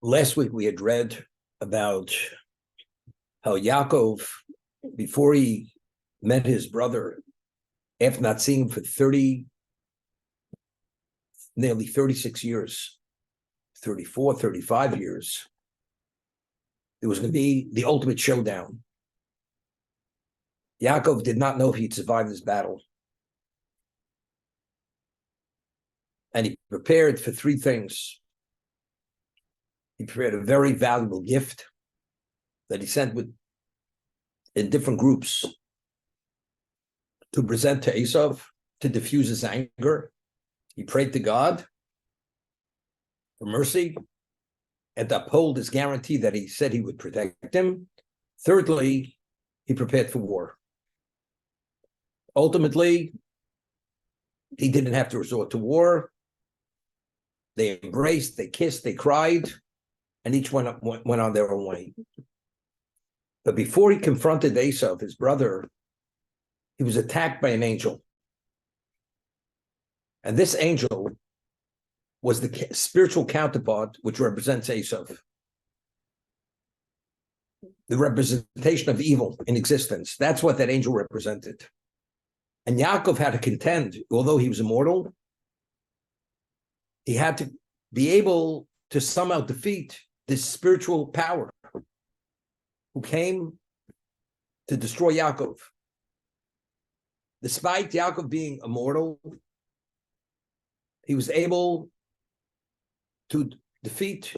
Last week we had read about how Yaakov, before he met his brother, after not seeing him for nearly 36 years, 34, 35 years, it was going to be the ultimate showdown. Yaakov did not know if he'd survive this battle. And he prepared for three things. He prepared a very valuable gift that he sent in different groups to present to Esav to diffuse his anger. He prayed to God for mercy and to uphold his guarantee that he said he would protect him. Thirdly, he prepared for war. Ultimately, he didn't have to resort to war. They embraced, they kissed, they cried, and each one went on their own way. But before he confronted Esav, his brother, he was attacked by an angel. And this angel was the spiritual counterpart, which represents Esav. The representation of evil in existence. That's what that angel represented. And Yaakov had to contend, although he was immortal, he had to be able to somehow defeat this spiritual power who came to destroy Yaakov. Despite Yaakov being immortal, he was able to defeat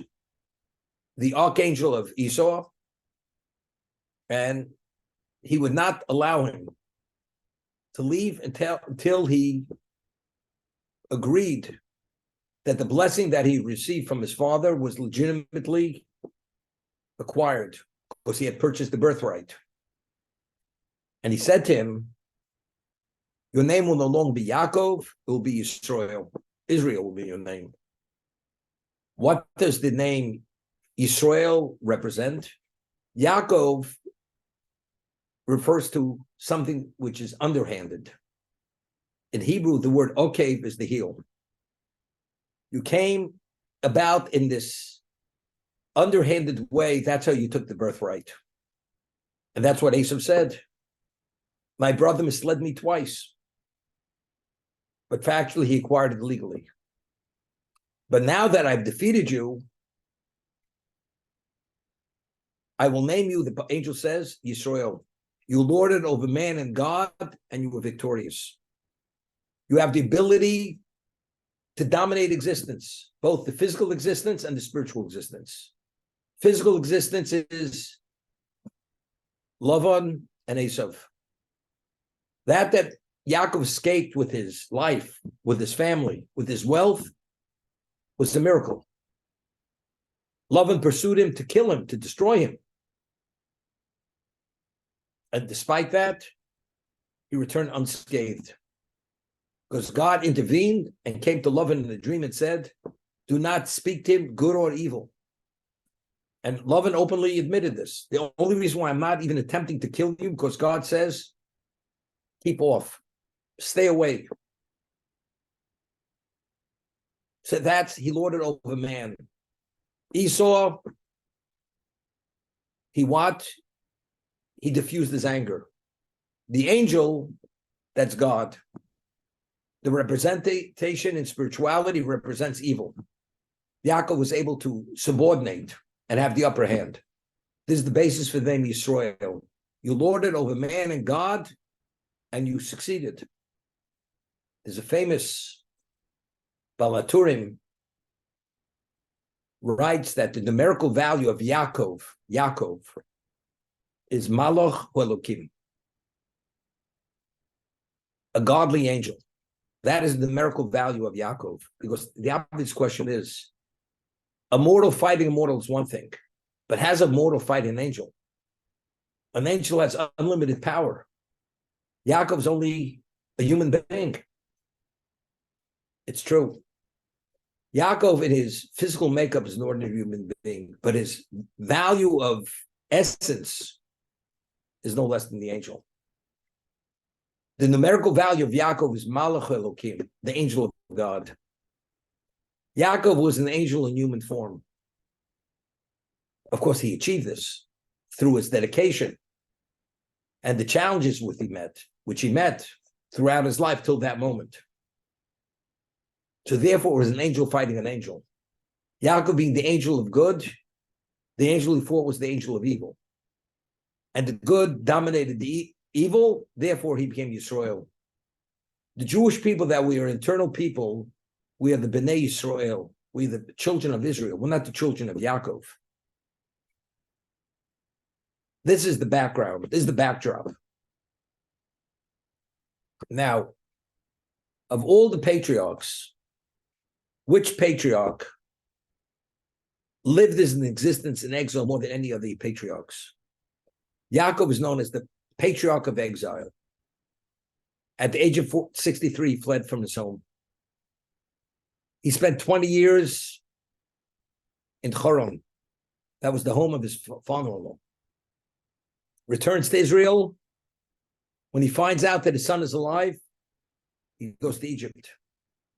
the archangel of Esau, and he would not allow him to leave until he agreed that the blessing that he received from his father was legitimately acquired because he had purchased the birthright. And he said to him, your name will no longer be Yaakov, it will be Yisroel. Israel will be your name. What does the name Yisroel represent? Yaakov refers to something which is underhanded. In Hebrew, the word okev is the heel. You came about in this underhanded way. That's how you took the birthright. And that's what Esav said. My brother misled me twice. But factually, he acquired it legally. But now that I've defeated you, I will name you, the angel says, Yisroel. You lorded over man and God, and you were victorious. You have the ability to dominate existence, both the physical existence and the spiritual existence. Physical existence is Lavan and Esav. That Yaakov escaped with his life, with his family, with his wealth, was a miracle. Lavan pursued him to kill him, to destroy him. And despite that, he returned unscathed. Because God intervened and came to Lavan in a dream and said, do not speak to him, good or evil. And Lavan openly admitted this. The only reason why I'm not even attempting to kill you, because God says, keep off, stay away. So he lorded over man. Esau, he diffused his anger. The angel, that's God. The representation in spirituality represents evil. Yaakov was able to subordinate and have the upper hand. This is the basis for the name Yisroel. You lorded over man and God, and you succeeded. There's a famous Balaturim writes that the numerical value of Yaakov is Malach Elokim, a godly angel. That is the numerical value of Yaakov, because the obvious question is, a mortal fighting a mortal is one thing, but has a mortal fighting an angel? An angel has unlimited power. Yaakov's only a human being. It's true. Yaakov, in his physical makeup, is an ordinary human being, but his value of essence is no less than the angel. The numerical value of Yaakov is Malach Elokim, the angel of God. Yaakov was an angel in human form. Of course, he achieved this through his dedication and the challenges which he met throughout his life till that moment. So therefore, it was an angel fighting an angel. Yaakov being the angel of good, the angel he fought was the angel of evil. And the good dominated the evil, therefore he became Yisroel. The Jewish people, that we are internal people, we are the Bnei Yisroel. We are the children of Israel. We're not the children of Yaakov. This is the background. This is the backdrop. Now, of all the patriarchs, which patriarch lived as an existence in exile more than any of the patriarchs? Yaakov is known as the patriarch of exile. At the age of 63, he fled from his home. He spent 20 years in Choron. That was the home of his father-in-law. Returns to Israel. When he finds out that his son is alive, he goes to Egypt.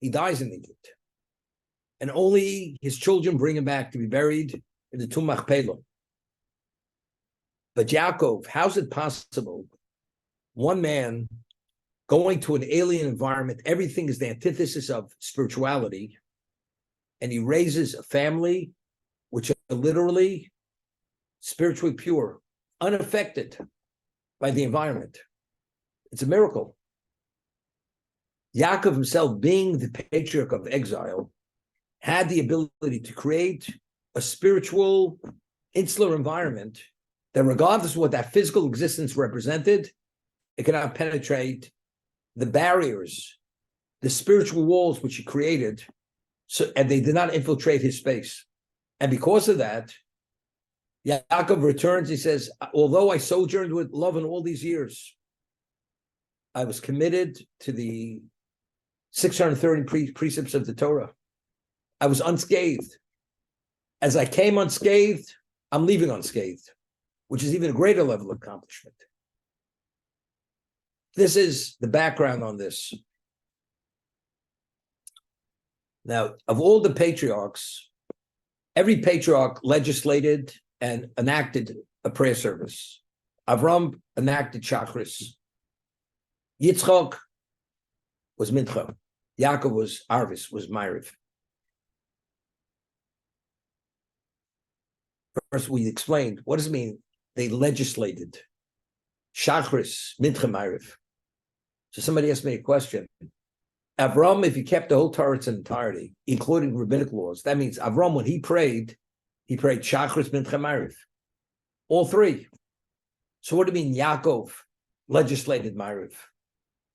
He dies in Egypt. And only his children bring him back to be buried in the Tomb Machpelah. But Yaakov, how's it possible? One man going to an alien environment, everything is the antithesis of spirituality, and he raises a family which are literally spiritually pure, unaffected by the environment. It's a miracle. Yaakov himself, being the patriarch of exile, had the ability to create a spiritual, insular environment that, regardless of what that physical existence represented, it cannot penetrate the barriers, the spiritual walls which he created, and they did not infiltrate his space. And because of that, Yaakov returns, he says, although I sojourned with love in all these years, I was committed to the 630 precepts of the Torah. I was unscathed. As I came unscathed, I'm leaving unscathed, which is even a greater level of accomplishment. This is the background on this. Now, of all the patriarchs, every patriarch legislated and enacted a prayer service. Avram enacted Shachris. Yitzchak was Mincha. Yaakov was Arvis, was Ma'ariv. First, we explained, what does it mean? They legislated. Shachris, Mincha, Ma'ariv. So somebody asked me a question. Avram, if he kept the whole Torah in entirety, including rabbinic laws, that means Avram, when he prayed Shachris, Mincha, Ma'ariv. All three. So what do you mean Yaakov legislated Ma'ariv?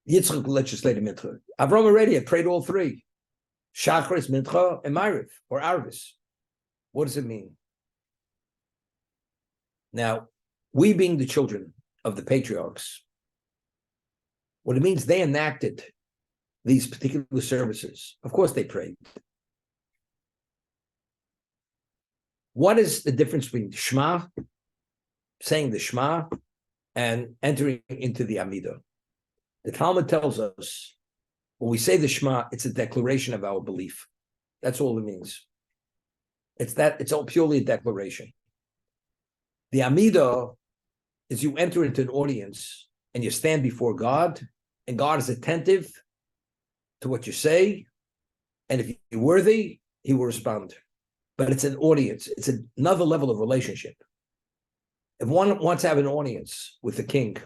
Yitzchak legislated Mincha. Avram already had prayed all three. Shachris, Mincha, and Ma'ariv, or Arvis. What does it mean? Now, we being the children of the patriarchs, what it means, they enacted these particular services. Of course they prayed. What is the difference between Shema, saying the Shema, and entering into the Amidah? The Talmud tells us, when we say the Shema, it's a declaration of our belief. That's all it means. It's all purely a declaration. The Amidah is you enter into an audience and you stand before God, and God is attentive to what you say, and if you're worthy, he will respond. But it's an audience. It's another level of relationship. If one wants to have an audience with the king,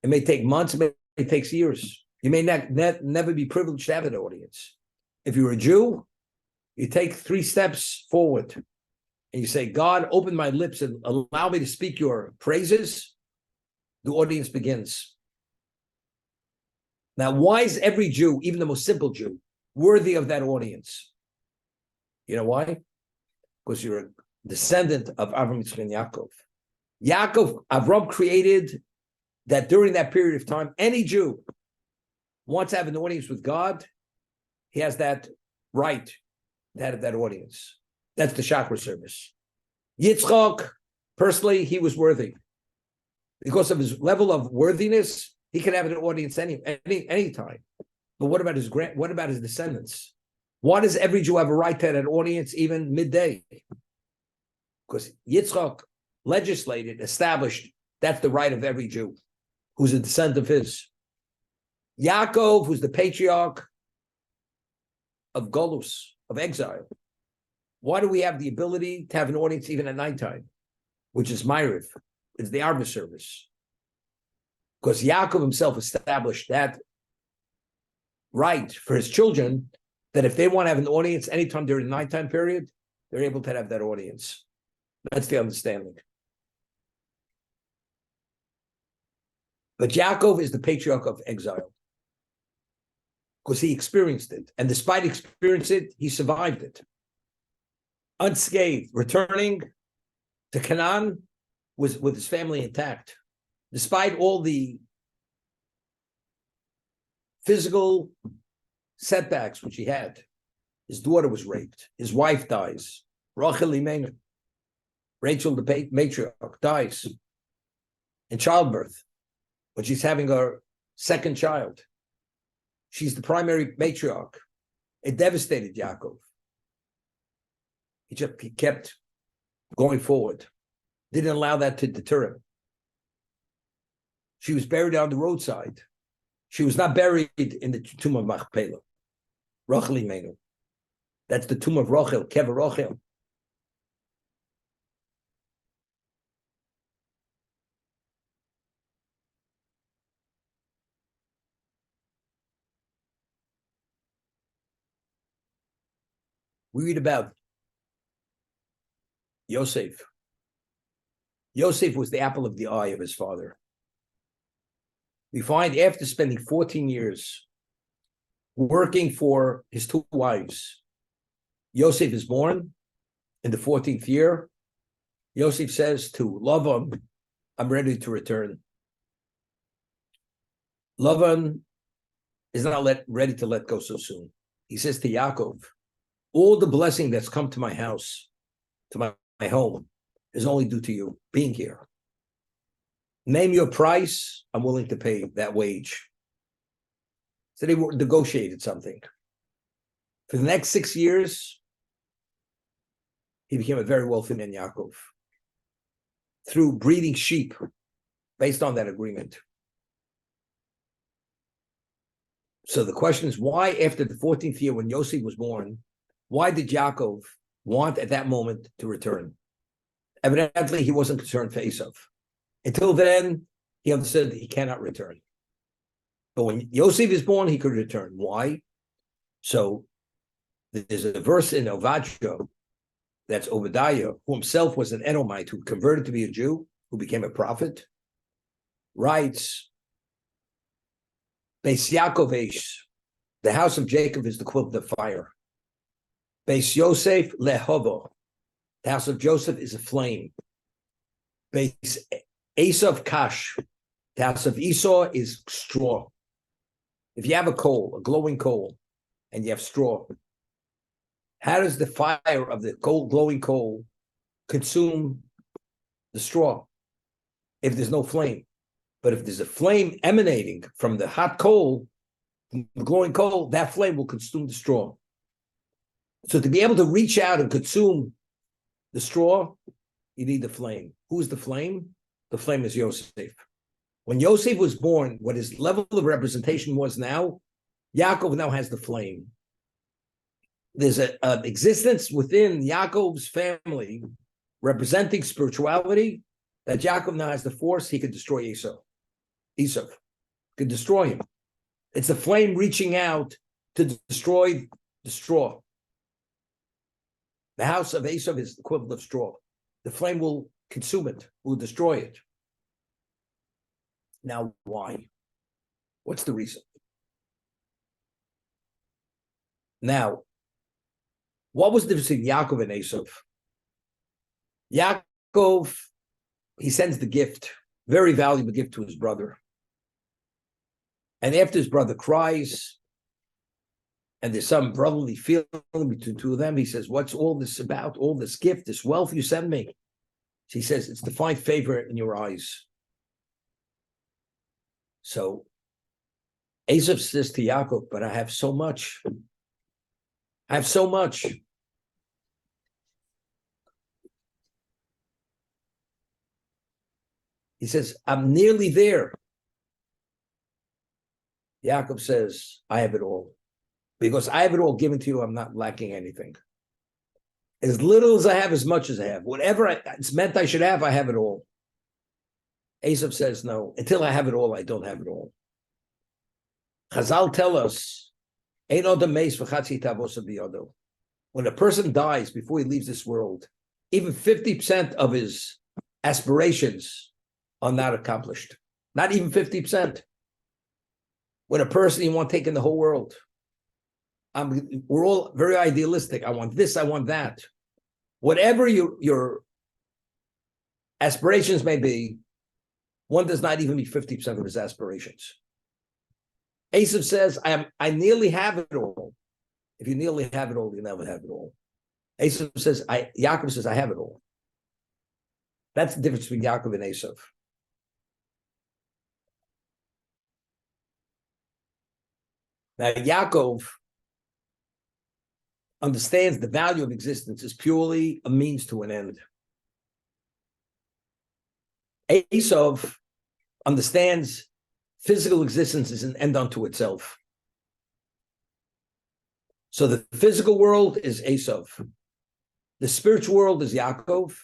it may take months, it may take years. You may never be privileged to have an audience. If you're a Jew, you take 3 steps forward, and you say, God, open my lips and allow me to speak your praises. The audience begins. Now, why is every Jew, even the most simple Jew, worthy of that audience? You know why? Because you're a descendant of Avram, Yitzchak, and Yaakov. Avram created that during that period of time, any Jew wants to have an audience with God, he has that right to have that audience. That's the chakra service. Yitzchak, personally, he was worthy. Because of his level of worthiness, he could have an audience any time. But what about his descendants? Why does every Jew have a right to an audience even midday? because Yitzchak legislated, established, that's the right of every Jew who's a descendant of his. Yaakov, who's the patriarch of Golus, of exile. Why do we have the ability to have an audience even at nighttime, which is Ma'ariv? It's the Arba service. Because Yaakov himself established that right for his children, that if they want to have an audience anytime during the nighttime period, they're able to have that audience. That's the understanding. But Yaakov is the patriarch of exile because he experienced it. And despite experiencing it, he survived it. Unscathed, returning to Canaan with his family intact. Despite all the physical setbacks which he had, his daughter was raped, his wife dies, Rachel Imenu, Rachel the matriarch, dies in childbirth when she's having her second child. She's the primary matriarch. It devastated Yaakov. He kept going forward. Didn't allow that to deter him. She was buried on the roadside. She was not buried in the tomb of Machpelah. Rachel Imenu. That's the tomb of Rachel, Kever Rachel. We read about Yosef. Yosef was the apple of the eye of his father. We find after spending 14 years working for his two wives, Yosef is born in the 14th year. Yosef says to Lavan, I'm ready to return. Lavan is not ready to let go so soon. He says to Yaakov, all the blessing that's come to my house, to my home, is only due to you being here. Name your price, I'm willing to pay that wage. So they negotiated something. For the next 6 years, he became a very wealthy man, Yaakov, through breeding sheep based on that agreement. So the question is, why after the 14th year when Yosef was born, why did Yaakov want at that moment to return? Evidently, he wasn't concerned for Esav. Until then, he understood that he cannot return. But when Yosef is born, he could return. Why? So there's a verse in Ovadja, that's Obadiah, who himself was an Edomite who converted to be a Jew, who became a prophet, writes, Beis Yaakov Eish, the house of Jacob is the equivalent of fire. Beis Yosef lehovo, the house of Joseph is a flame. Beis Esav kash, the house of Esau is straw. If you have a coal, a glowing coal, and you have straw, how does the fire of the glowing coal consume the straw if there's no flame? But if there's a flame emanating from the hot coal, the glowing coal, that flame will consume the straw. So to be able to reach out and consume the straw, you need the flame. Who's the flame? The flame is Yosef. When Yosef was born, what his level of representation was now, Yaakov now has the flame. There's an existence within Yaakov's family representing spirituality that Yaakov now has the force. He could destroy Esau could destroy him. It's a flame reaching out to destroy the straw. The house of Esau is the equivalent of straw. The flame will consume it, will destroy it. Now, why? What's the reason? Now, what was the difference between Yaakov and Esau? Yaakov, he sends the gift, very valuable gift to his brother. And after his brother cries, and there's some brotherly feeling between two of them, he says, what's all this about? All this gift, this wealth you send me? He says, it's to find favor in your eyes. So Esau says to Yaakov, but I have so much. I have so much. He says, I'm nearly there. Yaakov says, I have it all. Because I have it all given to you, I'm not lacking anything. As little as I have, as much as I have. Whatever it's meant I should have, I have it all. Esav says, no, until I have it all, I don't have it all. Chazal tell us, when a person dies before he leaves this world, even 50% of his aspirations are not accomplished. Not even 50%. When a person, you want taken the whole world. We're all very idealistic. I want this, I want that. Whatever your aspirations may be, one does not even meet 50% of his aspirations. Esav says, I nearly have it all. If you nearly have it all, you never have it all. Esav says, Yaakov says, I have it all. That's the difference between Yaakov and Esav. Now, Yaakov understands the value of existence is purely a means to an end. Esav understands physical existence is an end unto itself. So the physical world is Esav. The spiritual world is Yaakov.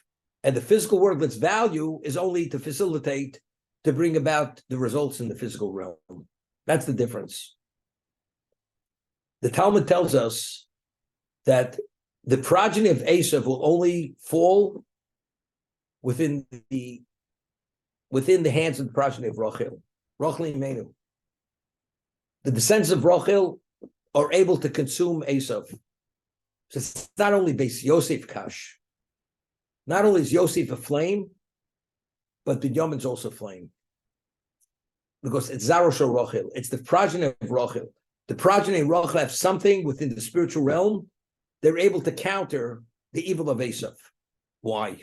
And the physical world, its value is only to facilitate, to bring about the results in the physical realm. That's the difference. The Talmud tells us that the progeny of Esav will only fall within the hands of the progeny of Rachel. Rachel Imenu. The descendants of Rachel are able to consume Esav. So it's not only Beis Yosef Kash. Not only is Yosef a flame, but Binyamin's also flame. Because it's Zarosha Rachel. It's the progeny of Rachel. The progeny of Rachel have something within the spiritual realm. They're able to counter the evil of Esav. Why?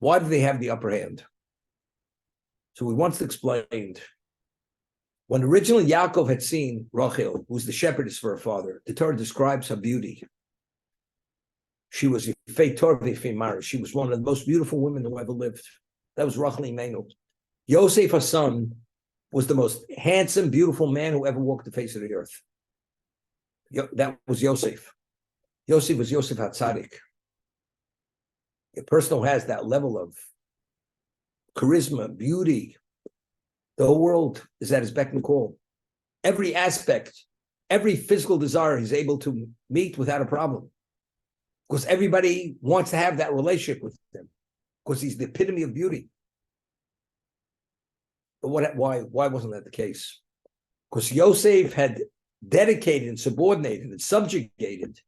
Why do they have the upper hand? So we once explained, when originally Yaakov had seen Rachel, who's the shepherdess for her father, the Torah describes her beauty. She was Yifei Torah v'Yifei Mara. She was one of the most beautiful women who ever lived. That was Rachel Imenu. Yosef, her son, was the most handsome, beautiful man who ever walked the face of the earth. That was Yosef. Yosef was Yosef HaTzadik. A person who has that level of charisma, beauty, the whole world is at his beck and call. Every aspect, every physical desire he's able to meet without a problem. Because everybody wants to have that relationship with him. Because he's the epitome of beauty. But why wasn't that the case? Because Yosef had dedicated and subordinated and subjugated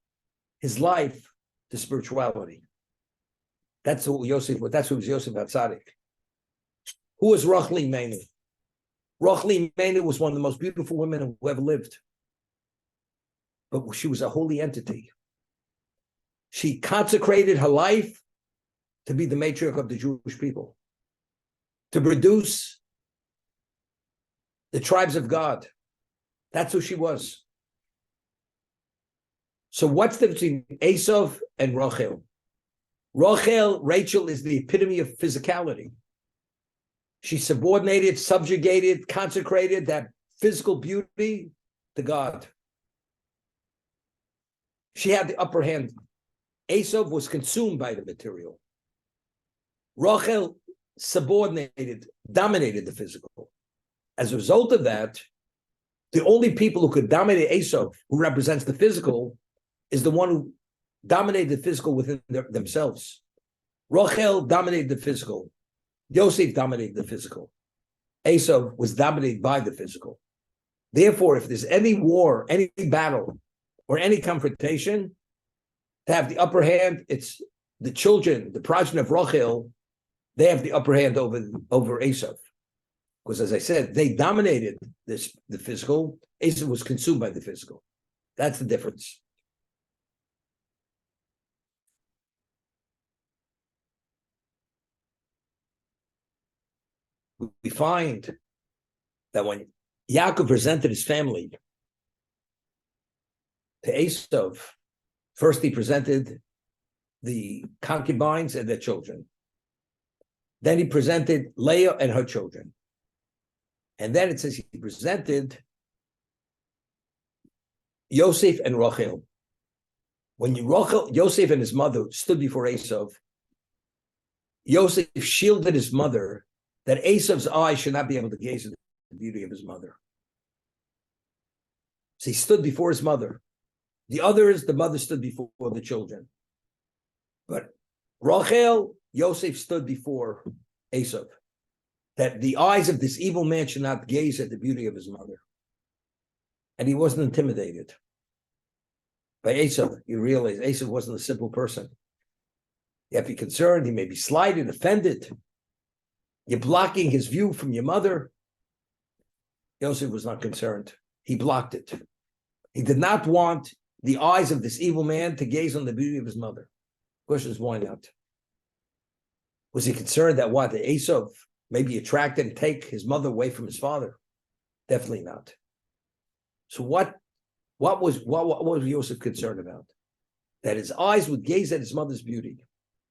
his life to spirituality. That's what Yosef was. That's who was Yosef HaTzadik. Who was Rachel Imenu? Rachel Imenu was one of the most beautiful women who ever lived. But she was a holy entity. She consecrated her life to be the matriarch of the Jewish people, to produce the tribes of God. That's who she was. So what's the difference between Esav and Rachel? Rachel is the epitome of physicality. She subordinated, subjugated, consecrated that physical beauty to God. She had the upper hand. Esav was consumed by the material. Rachel subordinated, dominated the physical. As a result of that, the only people who could dominate Esav, who represents the physical, is the one who dominated the physical within themselves. Rachel dominated the physical. Yosef dominated the physical. Esav was dominated by the physical. Therefore, if there's any war, any battle, or any confrontation, to have the upper hand, it's the children, the progeny of Rachel, they have the upper hand over Esav. Because as I said, they dominated the physical. Esav was consumed by the physical. That's the difference. We find that when Yaakov presented his family to Esav, first he presented the concubines and their children. Then he presented Leah and her children. And then it says he presented Yosef and Rachel. When Yosef and his mother stood before Esau, Yosef shielded his mother that Esau's eyes should not be able to gaze at the beauty of his mother. So he stood before his mother. The mother stood before the children. But Rachel, Yosef stood before Esau, that the eyes of this evil man should not gaze at the beauty of his mother. And he wasn't intimidated by Esau. You realize Esau wasn't a simple person. You have to be concerned. He may be slighted, offended. You're blocking his view from your mother. Yosef was not concerned. He blocked it. He did not want the eyes of this evil man to gaze on the beauty of his mother. The question is, why not? Was he concerned that that Esau may be attracted and take his mother away from his father? Definitely not. So what was Yosef concerned about? That his eyes would gaze at his mother's beauty.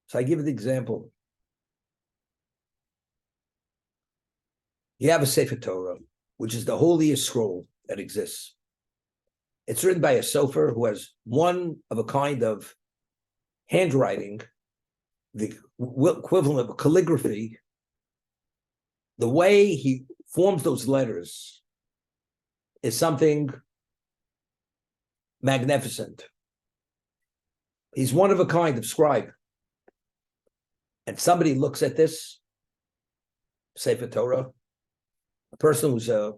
So I give an example. You have a Sefer Torah, which is the holiest scroll that exists. It's written by a sofer who has one of a kind of handwriting, the equivalent of calligraphy. The way he forms those letters is something magnificent. He's one of a kind of scribe. And somebody looks at this Sefer Torah, a person who's an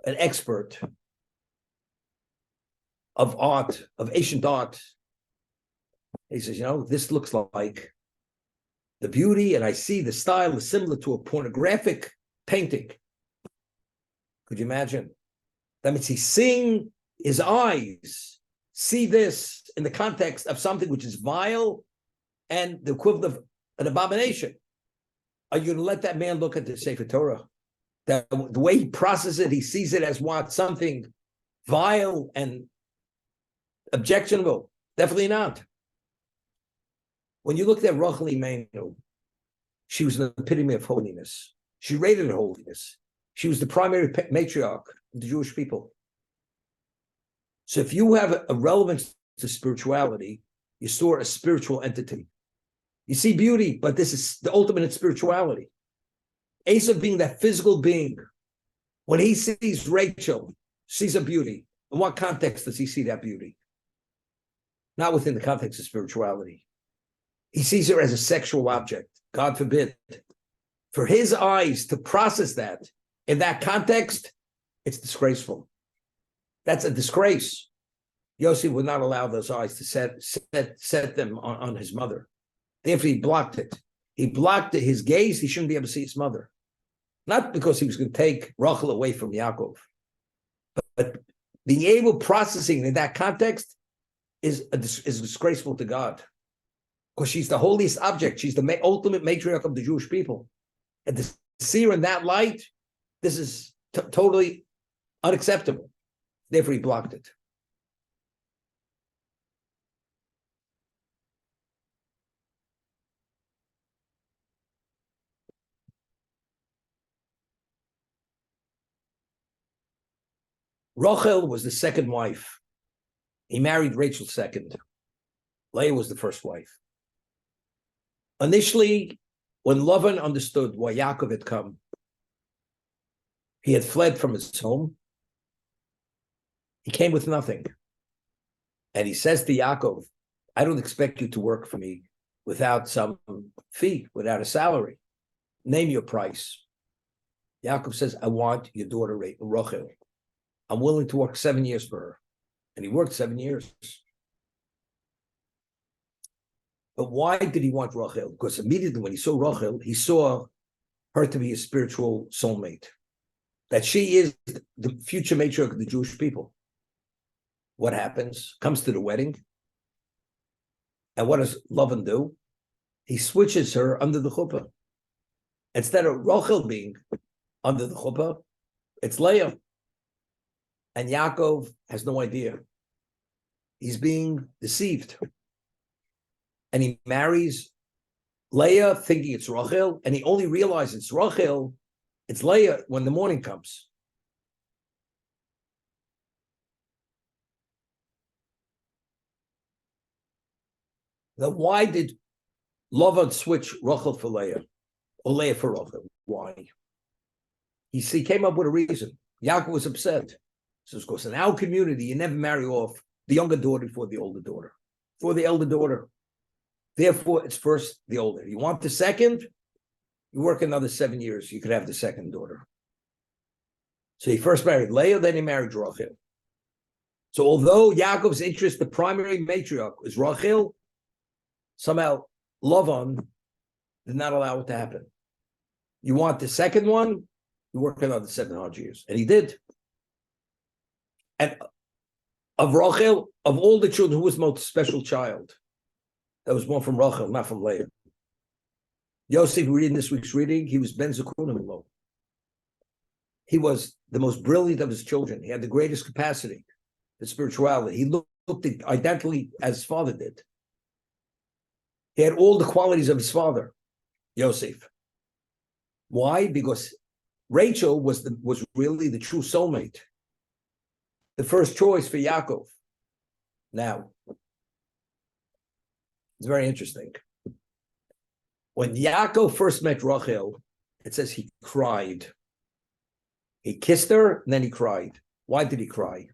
expert of art, of ancient art. He says, this looks like the beauty, and I see the style is similar to a pornographic painting. Could you imagine? That means he's seeing, his eyes see this in the context of something which is vile and the equivalent of an abomination. Are you going to let that man look at the Sefer Torah? That the way he processes it, he sees it as what? Something vile and objectionable? Definitely not. When you looked at Rachel Imenu, she was an epitome of holiness. She rated holiness. She was the primary matriarch of the Jewish people. So if you have a relevance to spirituality, you saw a spiritual entity. You see beauty, but this is the ultimate in spirituality. Esau being that physical being, when he sees Rachel, sees a beauty. In what context does he see that beauty? Not within the context of spirituality. He sees her as a sexual object. God forbid. For his eyes to process that in that context, it's disgraceful. That's a disgrace. Yosef would not allow those eyes to set them on his mother. Therefore, he blocked it. He blocked his gaze. He shouldn't be able to see his mother. Not because he was going to take Rachel away from Yaakov, but being able processing in that context is disgraceful to God. Because she's the holiest object. She's the ultimate matriarch of the Jewish people. And to see her in that light, this is totally unacceptable. Therefore, he blocked it. Rachel was the second wife. He married Rachel second. Leah was the first wife. Initially, when Lavan understood why Yaakov had come, he had fled from his home. He came with nothing. And he says to Yaakov, I don't expect you to work for me without some fee, without a salary. Name your price. Yaakov says, I want your daughter Rachel. I'm willing to work 7 years for her. And he worked 7 years. But why did he want Rachel? Because immediately when he saw Rachel, he saw her to be a spiritual soulmate. That she is the future matriarch of the Jewish people. What happens? Comes to the wedding. And what does Lavan do? He switches her under the chuppah. Instead of Rachel being under the chuppah, it's Leah. And Yaakov has no idea. He's being deceived. And he marries Leah thinking it's Rachel, and he only realizes it's Rachel, it's Leah when the morning comes. Now, why did Lavan switch Rachel for Leah, or Leah for Rachel? Why? He came up with a reason. Yaakov was upset. So, of course, in our community, you never marry off the younger daughter before the older daughter, for the elder daughter. Therefore, it's first the older. You want the second, you work another 7 years, you could have the second daughter. So he first married Leah, then he married Rachel. So although Yaakov's interest, the primary matriarch, is Rachel, somehow Lavan did not allow it to happen. You want the second one, you work another 700 years. And he did. And of Rachel, of all the children, who was the most special child? That was born from Rachel, not from Leah. Yosef, we read in this week's reading, he was Ben Zekunim. He was the most brilliant of his children. He had the greatest capacity, the spirituality. He looked identically as his father did. He had all the qualities of his father, Yosef. Why? Because Rachel was really the true soulmate, the first choice for Yaakov. Now, it's very interesting. When Yaakov first met Rachel, it says he cried. He kissed her, and then he cried. Why did he cry?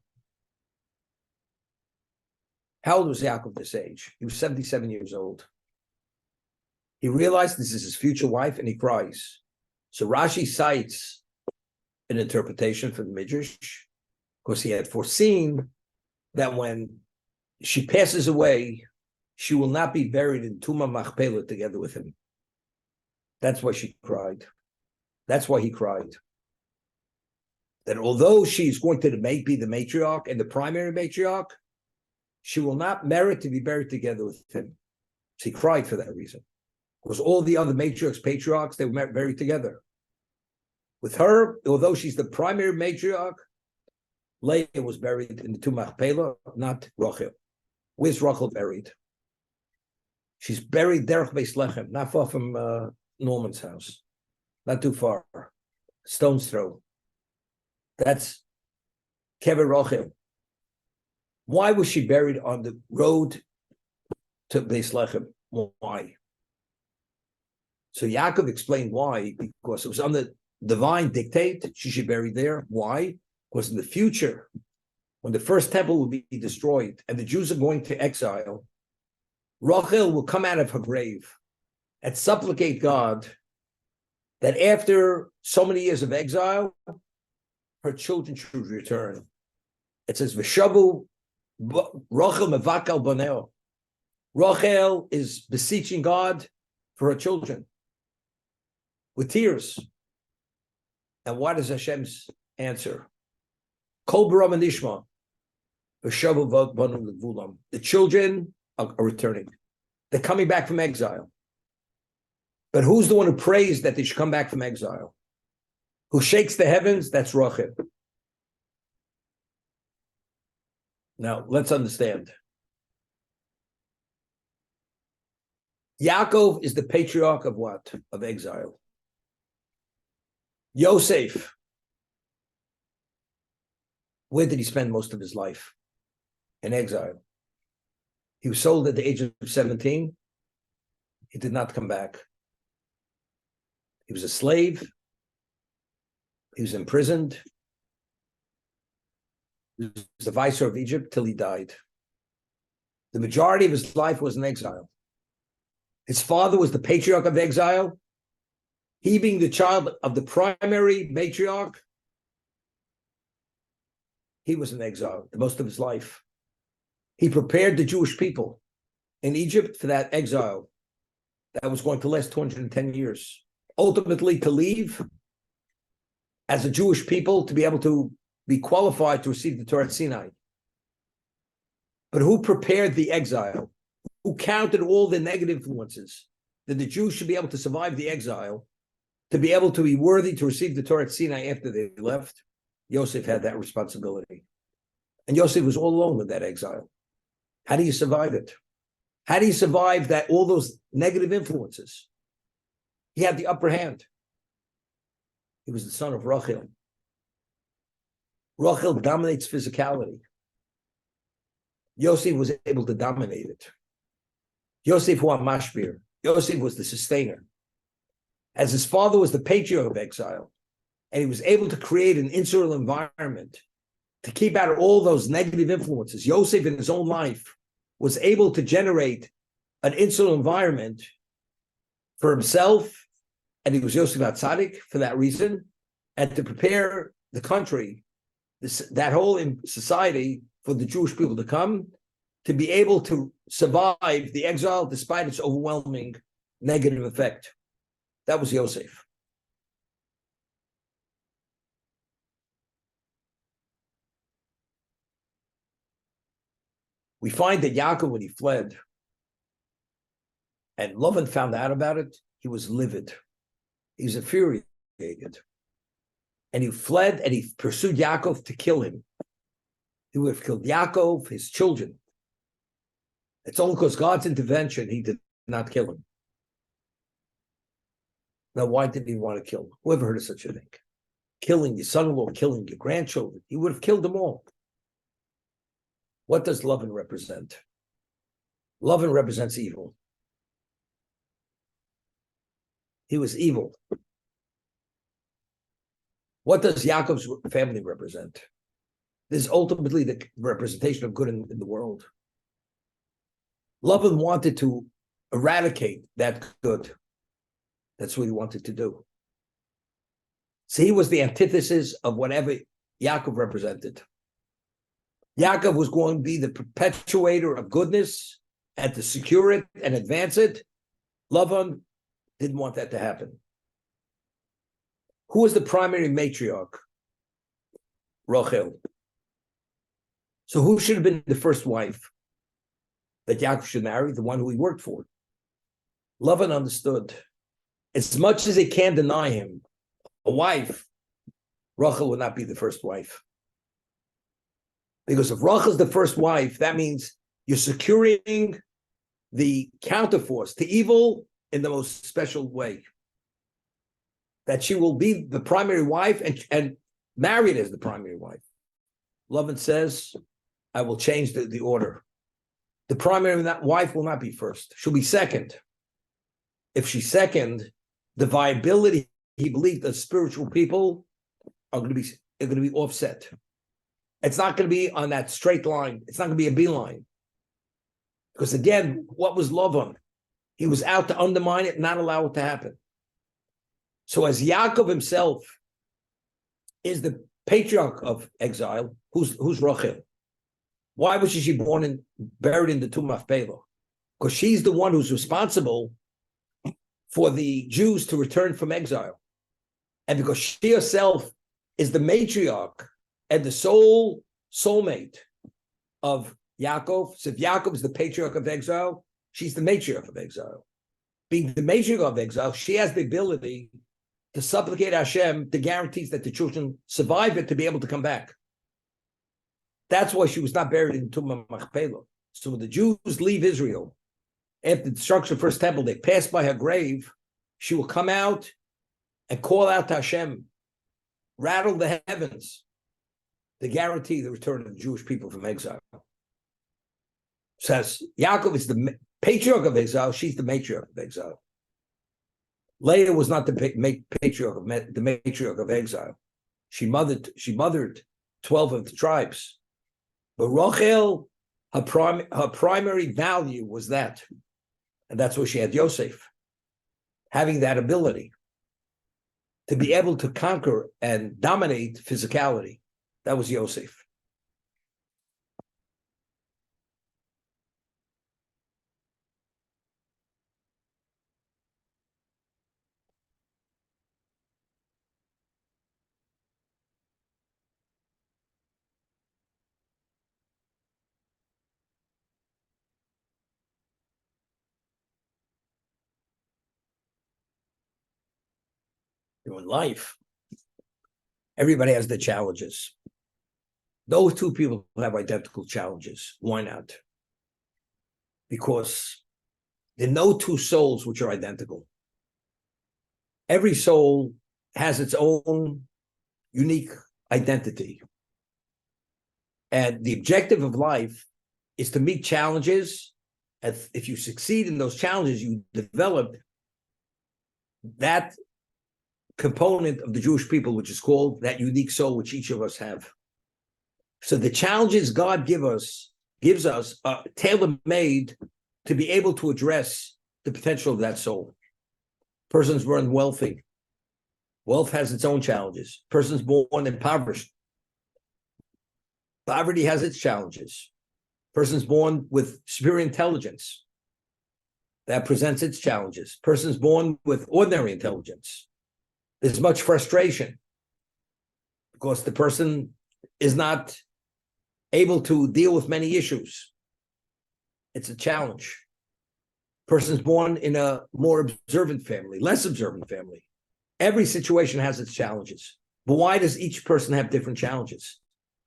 How old was Yaakov this age? He was 77 years old. He realized this is his future wife, and he cries. So Rashi cites an interpretation for the Midrash, because he had foreseen that when she passes away, she will not be buried in Tumah Machpelah together with him. That's why she cried. That's why he cried. That although she's going to be the matriarch and the primary matriarch, she will not merit to be buried together with him. She cried for that reason. Because all the other matriarchs, patriarchs, they were buried together. With her, although she's the primary matriarch, Leah was buried in the Tumah Machpelah, not Rachel. Where's Rachel buried? She's buried Derech Beis Lechem, not far from Norman's house. Not too far. Stone's throw. That's Kever Rachel. Why was she buried on the road to Beis Lechem? Why? So Yaakov explained why, because it was under divine dictate, she should be buried there. Why? Because in the future, when the first temple will be destroyed and the Jews are going to exile, Rachel will come out of her grave and supplicate God that after so many years of exile, her children should return. It says, V'shavu Rachel mevakal boneo. Rachel is beseeching God for her children with tears. And what is Hashem's answer? Kol b'ram nishma, v'shavu banu levulam. The children are returning. They're coming back from exile. But who's the one who prays that they should come back from exile? Who shakes the heavens? That's Rachel. Now, let's understand. Yaakov is the patriarch of what? Of exile. Yosef, where did he spend most of his life? In exile. He was sold at the age of 17. He did not come back. He was a slave. He was imprisoned. He was the viceroy of Egypt till he died. The majority of his life was in exile. His father was the patriarch of exile. He being the child of the primary matriarch, he was in exile most of his life. He prepared the Jewish people in Egypt for that exile that was going to last 210 years. Ultimately to leave as a Jewish people to be able to be qualified to receive the Torah at Sinai. But who prepared the exile? Who counted all the negative influences that the Jews should be able to survive the exile, to be able to be worthy to receive the Torah at Sinai after they left? Yosef had that responsibility. And Yosef was all alone in that exile. How do you survive it? How do you survive that, all those negative influences? He had the upper hand. He was the son of Rachel. Rachel dominates physicality. Yosef was able to dominate it. Yosef was mashbir. Yosef was the sustainer. As his father was the patriarch of exile, and he was able to create an insular environment to keep out all those negative influences. Yosef in his own life was able to generate an insular environment for himself, and he was Yosef HaTzadik for that reason, and to prepare the country, that whole society, for the Jewish people to come, to be able to survive the exile despite its overwhelming negative effect. That was Yosef. We find that Yaakov, when he fled, and Lavan found out about it, he was livid. He was infuriated. And he fled and he pursued Yaakov to kill him. He would have killed Yaakov, his children. It's only because God's intervention he did not kill him. Now, why did he want to kill him? Who ever heard of such a thing? Killing your son-in-law, killing your grandchildren. He would have killed them all. What does Lavan represent? Lavan represents evil. He was evil. What does Yaakov's family represent? This is ultimately the representation of good in the world. Lavan wanted to eradicate that good. That's what he wanted to do. So he was the antithesis of whatever Yaakov represented. Yaakov was going to be the perpetuator of goodness and to secure it and advance it. Lavan didn't want that to happen. Who was the primary matriarch? Rachel. So who should have been the first wife that Yaakov should marry? The one who he worked for. Lavan understood. As much as they can't deny him a wife, Rachel would not be the first wife. Because if Rachel's the first wife, that means you're securing the counterforce to evil in the most special way. That she will be the primary wife and married as the primary wife. Lavan says, I will change the order. The primary wife will not be first. She'll be second. If she's second, the viability, he believed that spiritual people are going to be offset. It's not going to be on that straight line. It's not going to be a beeline. Because again, what was Lavan? He was out to undermine it, not allow it to happen. So as Yaakov himself is the patriarch of exile, who's Rachel? Why was she born and buried in the tomb of Pelo? Because she's the one who's responsible for the Jews to return from exile. And because she herself is the matriarch and the soulmate of Yaakov. So if Yaakov is the patriarch of exile, she's the matriarch of exile. Being the matriarch of exile, she has the ability to supplicate Hashem to guarantees that the children survive it to be able to come back. That's why she was not buried in the tomb of Machpelah. So when the Jews leave Israel, after the destruction of the first temple, they pass by her grave, she will come out and call out to Hashem, rattle the heavens to guarantee the return of the Jewish people from exile. Says Yaakov is the patriarch of exile, she's the matriarch of exile. Leah was not the matriarch of exile. She mothered 12 of the tribes. But Rachel, her primary value was that. And that's where she had Yosef, having that ability to be able to conquer and dominate physicality. That was Yosef. In life, everybody has their challenges. Those two people have identical challenges. Why not? because there are no two souls which are identical. Every soul has its own unique identity. And the objective of life is to meet challenges. If you succeed in those challenges, you develop that component of the Jewish people, which is called that unique soul, which each of us have. So the challenges God gives us are tailor-made to be able to address the potential of that soul. Persons born wealthy. Wealth has its own challenges. Persons born impoverished. Poverty has its challenges. Persons born with superior intelligence. That presents its challenges. Persons born with ordinary intelligence. There's much frustration because the person is not able to deal with many issues. It's a challenge. Persons born in a more observant family, less observant family. Every situation has its challenges. But why does each person have different challenges?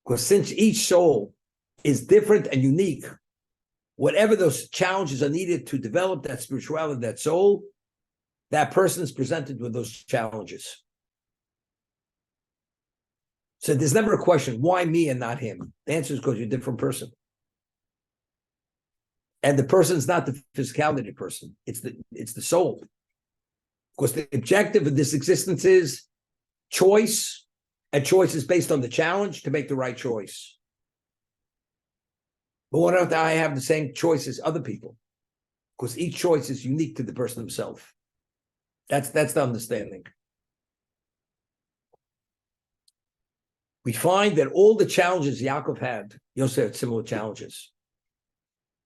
Because since each soul is different and unique, whatever those challenges are needed to develop that spirituality, that soul, that person is presented with those challenges. So there's never a question, why me and not him? The answer is because you're a different person. And the person is not the physicality of the person, it's the soul. Because the objective of this existence is choice, and choice is based on the challenge to make the right choice. But why don't I have the same choice as other people? Because each choice is unique to the person himself. That's the understanding. We find that all the challenges Yaakov had, Yosef had similar challenges.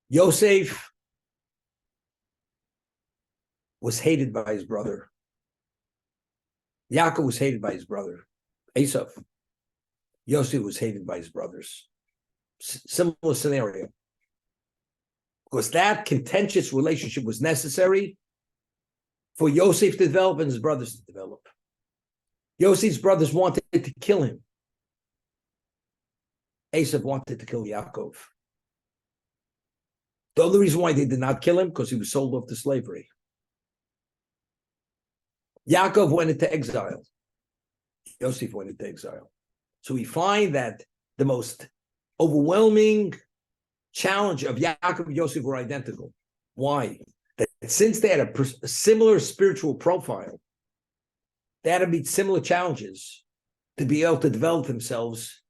Yosef was hated by his brother. Yaakov was hated by his brother, Esav. Yosef was hated by his brothers. Similar scenario. Because that contentious relationship was necessary for Yosef to develop and his brothers to develop. Yosef's brothers wanted to kill him. Esav wanted to kill Yaakov. The only reason why they did not kill him, because he was sold off to slavery. Yaakov went into exile. Yosef went into exile. So we find that the most overwhelming challenge of Yaakov and Yosef were identical. Why? That since they had a similar spiritual profile, they had to meet similar challenges to be able to develop themselves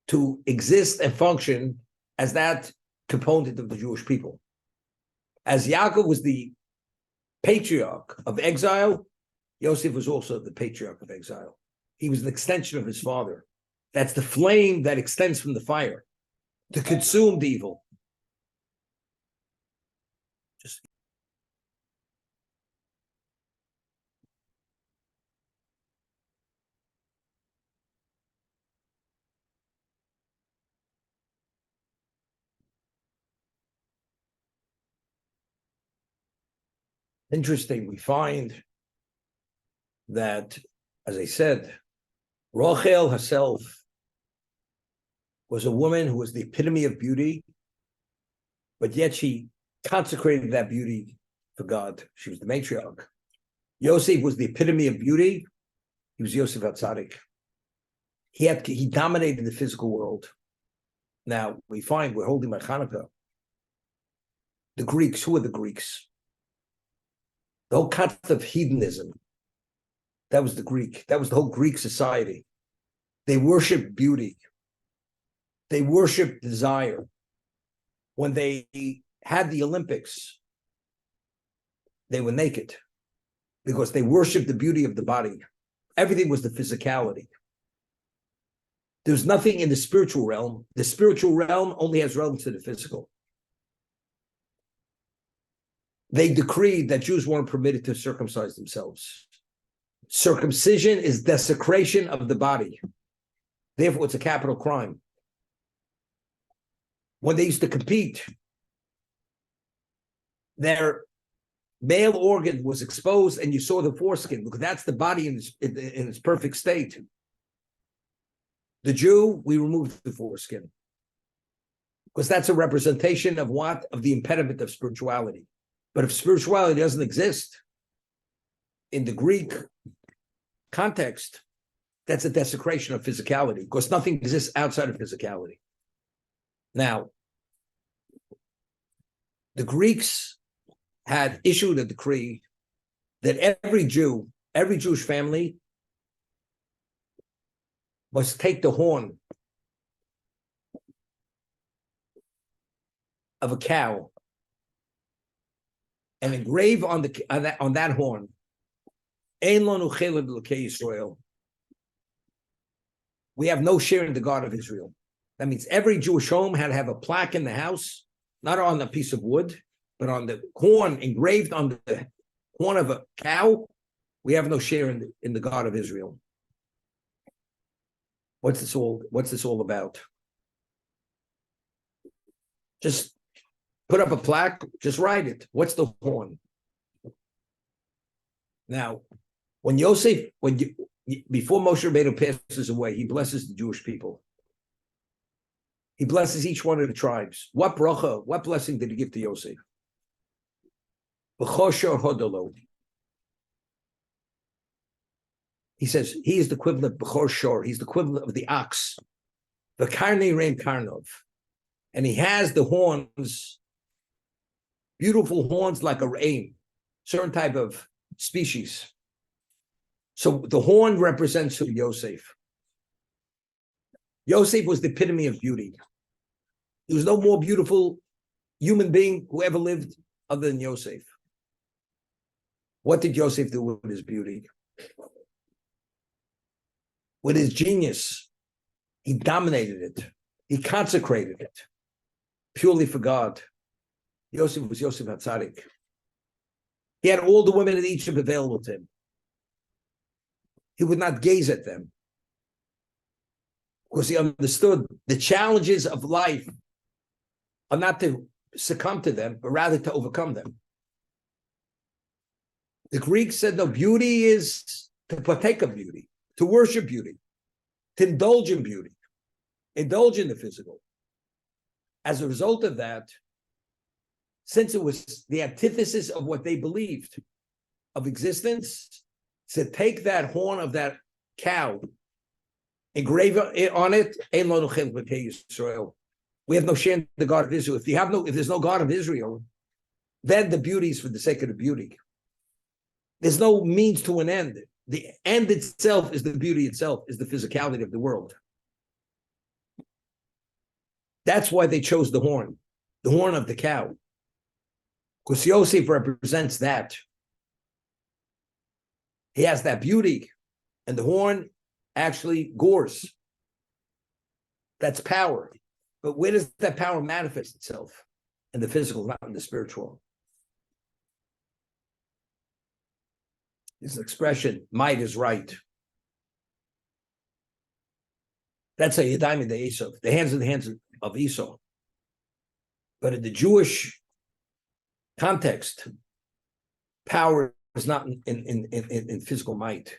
to exist and function as that component of the Jewish people. As Yaakov was the patriarch of exile, Yosef was also the patriarch of exile. He was an extension of his father. That's the flame that extends from the fire to consume the evil. Interesting, we find that, as I said, Rachel herself was a woman who was the epitome of beauty, but yet she consecrated that beauty for God. She was the matriarch. Yosef was the epitome of beauty. He was Yosef HaTzadik. He dominated the physical world. Now, we find we're holding by Hanukkah. The Greeks, who are the Greeks? The whole concept of hedonism, that was the whole Greek society. They worshiped beauty. They worshiped desire. When they had the Olympics, they were naked because they worshiped the beauty of the body. Everything was the physicality. There's nothing in the spiritual realm. The spiritual realm only has relevance to the physical. They decreed that Jews weren't permitted to circumcise themselves. Circumcision is desecration of the body. Therefore, it's a capital crime. When they used to compete, their male organ was exposed and you saw the foreskin, because that's the body in its perfect state. The Jew, we removed the foreskin. because that's a representation of what? Of the impediment of spirituality. But if spirituality doesn't exist in the Greek context, that's a desecration of physicality, because nothing exists outside of physicality. Now, the Greeks had issued a decree that every Jewish family must take the horn of a cow and engrave on that horn, Ein lanu chelek b'Elokei Yisroel. We have no share in the God of Israel. That means every Jewish home had to have a plaque in the house, not on a piece of wood, but on the horn, engraved on the horn of a cow. We have no share in the God of Israel. What's this all about? Just put up a plaque, just write it. What's the horn? Now, before Moshe Rabbeinu passes away, he blesses the Jewish people. He blesses each one of the tribes. What bracha, what blessing did he give to Yosef? B'chosher hodolo. He says he is the equivalent of B'chor Shor. He's the equivalent of the ox. The Karnei Rein Karnov. And he has the horns, beautiful horns like a rein, certain type of species. So the horn represents who? Yosef. Yosef was the epitome of beauty. There was no more beautiful human being who ever lived other than Yosef. What did Yosef do with his beauty? With his genius, he dominated it. He consecrated it purely for God. Yosef was Yosef HaTzadik. He had all the women in Egypt available to him. He would not gaze at them because he understood the challenges of life are not to succumb to them, but rather to overcome them. The Greeks said, no, beauty is to partake of beauty, to worship beauty, to indulge in beauty, indulge in the physical. As a result of that, since it was the antithesis of what they believed of existence, to take that horn of that cow, engrave on it, Ein lanu chelek b'Elokei Yisroel. We have no share in the God of Israel. If there's no God of Israel, then the beauty is for the sake of the beauty. There's no means to an end. The end itself is the beauty itself, is the physicality of the world. That's why they chose the horn of the cow. Because Yosef represents that. He has that beauty, and the horn actually gores. That's power. But where does that power manifest itself? In the physical, not in the spiritual. This expression, might is right. That's a Yadayim de Esau, the hands in the hands of Esau. But in the Jewish context, power is not in physical might.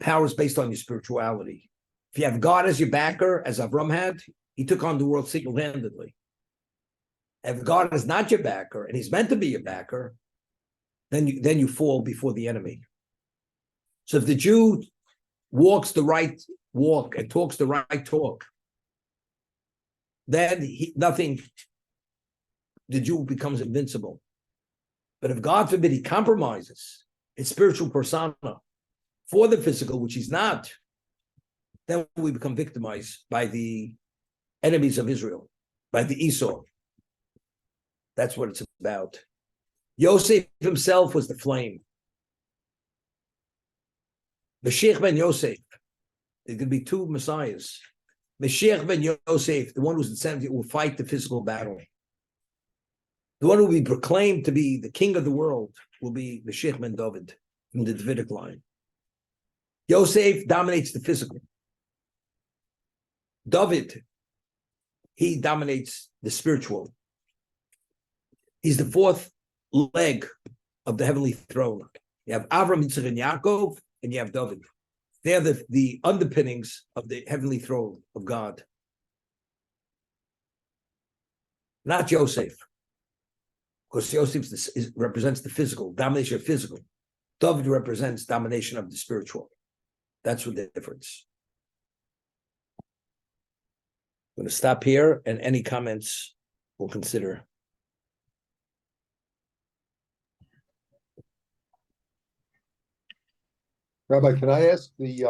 Power is based on your spirituality. If you have God as your backer, as Avram had, he took on the world single-handedly. If God is not your backer, and he's meant to be your backer, then you fall before the enemy. So if the Jew walks the right walk and talks the right talk, then the Jew becomes invincible. But if God forbid he compromises his spiritual persona for the physical, which he's not, then we become victimized by the enemies of Israel, by the Esau. That's what it's about. Yosef himself was the flame. Mashiach ben Yosef. There could be two messiahs. Mashiach ben Yosef, the one who's descended, will fight the physical battle. The one who will be proclaimed to be the king of the world will be Mashiach ben David from the Davidic line. Yosef dominates the physical. David, he dominates the spiritual. He's the fourth leg of the heavenly throne. You have Avram, Yitzchak, and Yaakov, and you have David. They're the underpinnings of the heavenly throne of God. not Yosef. Because Yosef represents the physical, domination of physical. David represents domination of the spiritual. That's what the difference. I'm going to stop here, and any comments we'll consider. Rabbi, can I ask the